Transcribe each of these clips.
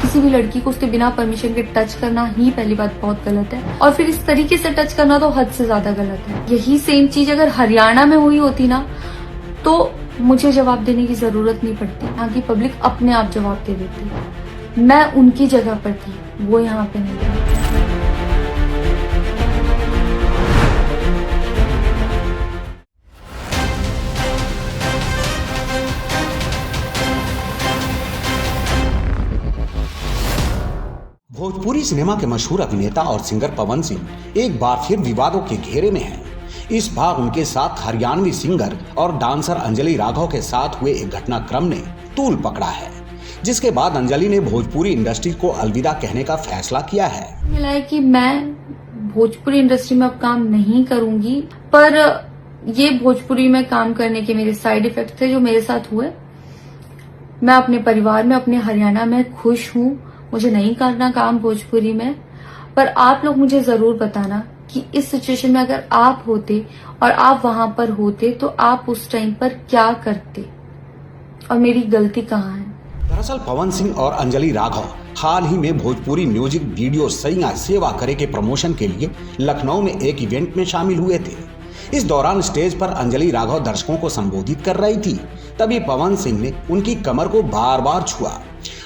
किसी भी लड़की को उसके बिना परमिशन के टच करना ही पहली बात बहुत गलत है, और फिर इस तरीके से टच करना तो हद से ज्यादा गलत है। यही सेम चीज अगर हरियाणा में हुई होती ना तो मुझे जवाब देने की जरूरत नहीं पड़ती, यहाँ की पब्लिक अपने आप जवाब दे देती। मैं उनकी जगह पर थी, वो यहाँ पे नहीं थी। भोजपुरी सिनेमा के मशहूर अभिनेता और सिंगर पवन सिंह एक बार फिर विवादों के घेरे में हैं। इस बार उनके साथ हरियाणवी सिंगर और डांसर अंजलि राघव के साथ हुए एक घटनाक्रम ने तूल पकड़ा है, जिसके बाद अंजलि ने भोजपुरी इंडस्ट्री को अलविदा कहने का फैसला किया है। मिला है कि मैं भोजपुरी इंडस्ट्री में अब काम नहीं करूंगी, पर ये भोजपुरी में काम करने के मेरे साइड इफेक्ट थे जो मेरे साथ हुए। मैं अपने परिवार में, अपने हरियाणा में खुश हूँ। मुझे नहीं करना काम भोजपुरी में, पर आप लोग मुझे जरूर बताना कि इस सिचुएशन में अगर आप होते और आप वहां पर होते तो आप उस टाइम पर क्या करते और मेरी गलती कहाँ है। दरअसल पवन सिंह और अंजलि राघव हाल ही में भोजपुरी म्यूजिक वीडियो सैया सेवा करे के प्रमोशन के लिए लखनऊ में एक इवेंट में शामिल हुए थे। इस दौरान स्टेज पर अंजलि राघव दर्शकों को संबोधित कर रही थी, तभी पवन सिंह ने उनकी कमर को बार बार छुआ,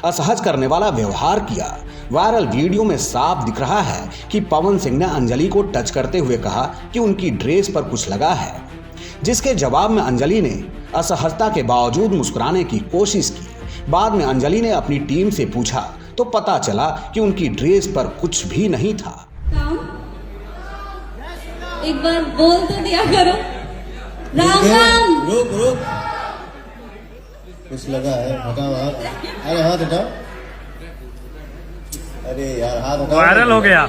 असहज करने वाला व्यवहार किया। वायरल वीडियो में साफ दिख रहा है कि पवन सिंह ने अंजलि को टच करते हुए कहा कि उनकी ड्रेस पर कुछ लगा है, जिसके जवाब में अंजलि ने असहजता के बावजूद मुस्कुराने की कोशिश की। बाद में अंजलि ने अपनी टीम से पूछा तो पता चला कि उनकी ड्रेस पर कुछ भी नहीं था। एक बार बोल तो दिया करो, राम राम। रुक कुछ लगा है, हटाओ हाथ। अरे हाथ हटाओ, अरे यार हाथ हटाओ। वायरल हो गया।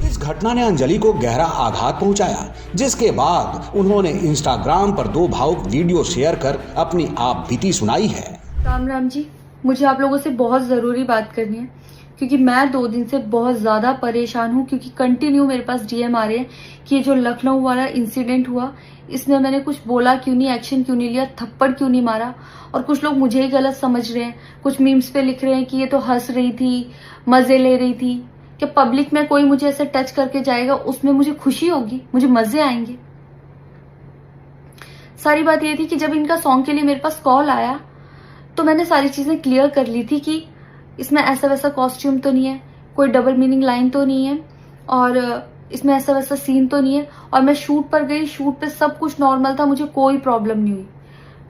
इस घटना ने अंजलि को गहरा आघात पहुंचाया, जिसके बाद उन्होंने इंस्टाग्राम पर 2 भावुक वीडियो शेयर कर अपनी आप बीती सुनाई है। राम राम जी, मुझे आप लोगों से बहुत जरूरी बात करनी है, क्योंकि मैं 2 दिन से बहुत ज्यादा परेशान हूँ, क्योंकि कंटिन्यू मेरे पास डीएम आ रहे हैं कि ये जो लखनऊ वाला इंसिडेंट हुआ, इसमें मैंने कुछ बोला क्यों नहीं, एक्शन क्यों नहीं लिया, थप्पड़ क्यों नहीं मारा। और कुछ लोग मुझे ही गलत समझ रहे हैं, कुछ मीम्स पे लिख रहे हैं कि ये तो हंस रही थी, मजे ले रही थी। कि पब्लिक में कोई मुझे ऐसे टच करके जाएगा उसमें मुझे खुशी होगी, मुझे मजे आएंगे। सारी बात ये थी कि जब इनका सॉन्ग के लिए मेरे पास कॉल आया तो मैंने सारी चीजें क्लियर कर ली थी कि इसमें ऐसा वैसा कॉस्ट्यूम तो नहीं है, कोई डबल मीनिंग लाइन तो नहीं है, और इसमें ऐसा वैसा सीन तो नहीं है। और मैं शूट पर गई, शूट पे सब कुछ नॉर्मल था, मुझे कोई प्रॉब्लम नहीं हुई।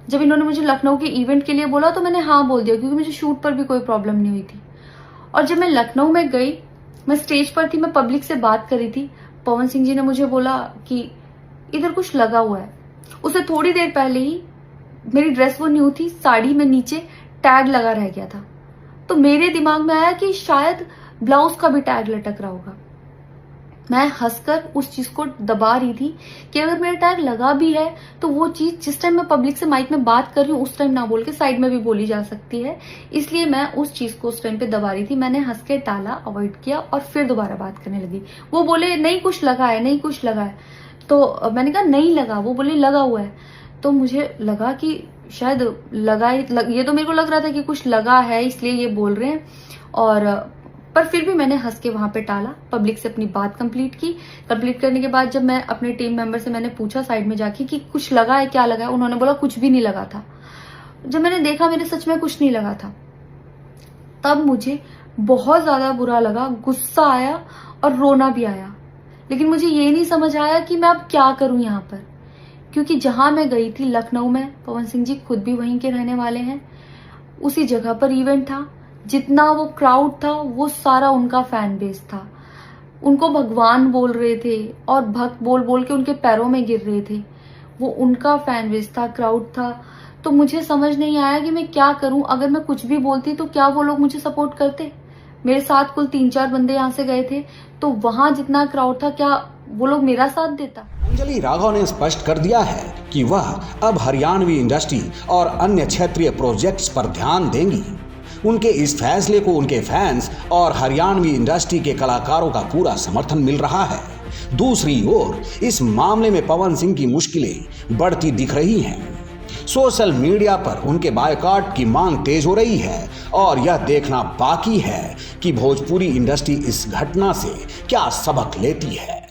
जब इन्होंने मुझे लखनऊ के इवेंट के लिए बोला तो मैंने हाँ बोल दिया, क्योंकि मुझे शूट पर भी कोई प्रॉब्लम नहीं हुई थी। और जब मैं लखनऊ में गई, मैं स्टेज पर थी, मैं पब्लिक से बात कर रही थी, पवन सिंह जी ने मुझे बोला कि इधर कुछ लगा हुआ है। उससे थोड़ी देर पहले ही मेरी ड्रेस वो न्यू थी, साड़ी में नीचे टैग लगा रह गया था, तो मेरे दिमाग में आया कि शायद ब्लाउज का भी टैग लटक रहा होगा। मैं हंसकर उस चीज को दबा रही थी कि अगर मेरा टैग लगा भी है तो वो चीज जिस टाइम मैं पब्लिक से माइक में बात कर रही हूँ उस टाइम ना बोल के साइड में भी बोली जा सकती है, इसलिए मैं उस चीज को उस टाइम पे दबा रही थी। मैंने हंस के टाला, अवॉइड किया और फिर दोबारा बात करने लगी। वो बोले नहीं कुछ लगा है, नहीं कुछ लगा है, तो मैंने कहा नहीं लगा। वो बोले लगा हुआ है, तो मुझे लगा कि शायद ये तो मेरे को लग रहा था कि कुछ लगा है इसलिए ये बोल रहे हैं। और पर फिर भी मैंने हंस के वहां पे टाला, पब्लिक से अपनी बात कंप्लीट की। कंप्लीट करने के बाद जब मैं अपने टीम मेंबर से मैंने पूछा साइड में जाके कि कुछ लगा है, क्या लगा है, उन्होंने बोला कुछ भी नहीं लगा था। जब मैंने देखा मेरे सच में कुछ नहीं लगा था, तब मुझे बहुत ज्यादा बुरा लगा, गुस्सा आया और रोना भी आया। लेकिन मुझे ये नहीं समझ आया कि मैं अब क्या करूं यहाँ पर, क्योंकि जहां मैं गई थी लखनऊ में, पवन सिंह जी खुद भी वहीं के रहने वाले हैं, उसी जगह पर इवेंट था। जितना वो क्राउड था वो सारा उनका फैन बेस था। उनको भगवान बोल रहे थे और भक्त बोल बोल के उनके पैरों में गिर रहे थे। वो उनका फैन बेस था, क्राउड था। तो मुझे समझ नहीं आया कि मैं क्या करूं। अगर मैं कुछ भी बोलती तो क्या वो लोग मुझे सपोर्ट करते। मेरे साथ कुल 3-4 बंदे यहाँ से गए थे, तो वहां जितना क्राउड था क्या वो लोग मेरा साथ देता। अंजलि राघव ने स्पष्ट कर दिया है कि वह अब हरियाणवी इंडस्ट्री और अन्य क्षेत्रीय प्रोजेक्ट्स पर ध्यान देंगी। उनके इस फैसले को उनके फैंस और हरियाणवी इंडस्ट्री के कलाकारों का पूरा समर्थन मिल रहा है। दूसरी ओर इस मामले में पवन सिंह की मुश्किलें बढ़ती दिख रही हैं। सोशल मीडिया पर उनके बायकॉट की मांग तेज हो रही है और यह देखना बाकी है कि भोजपुरी इंडस्ट्री इस घटना से क्या सबक लेती है।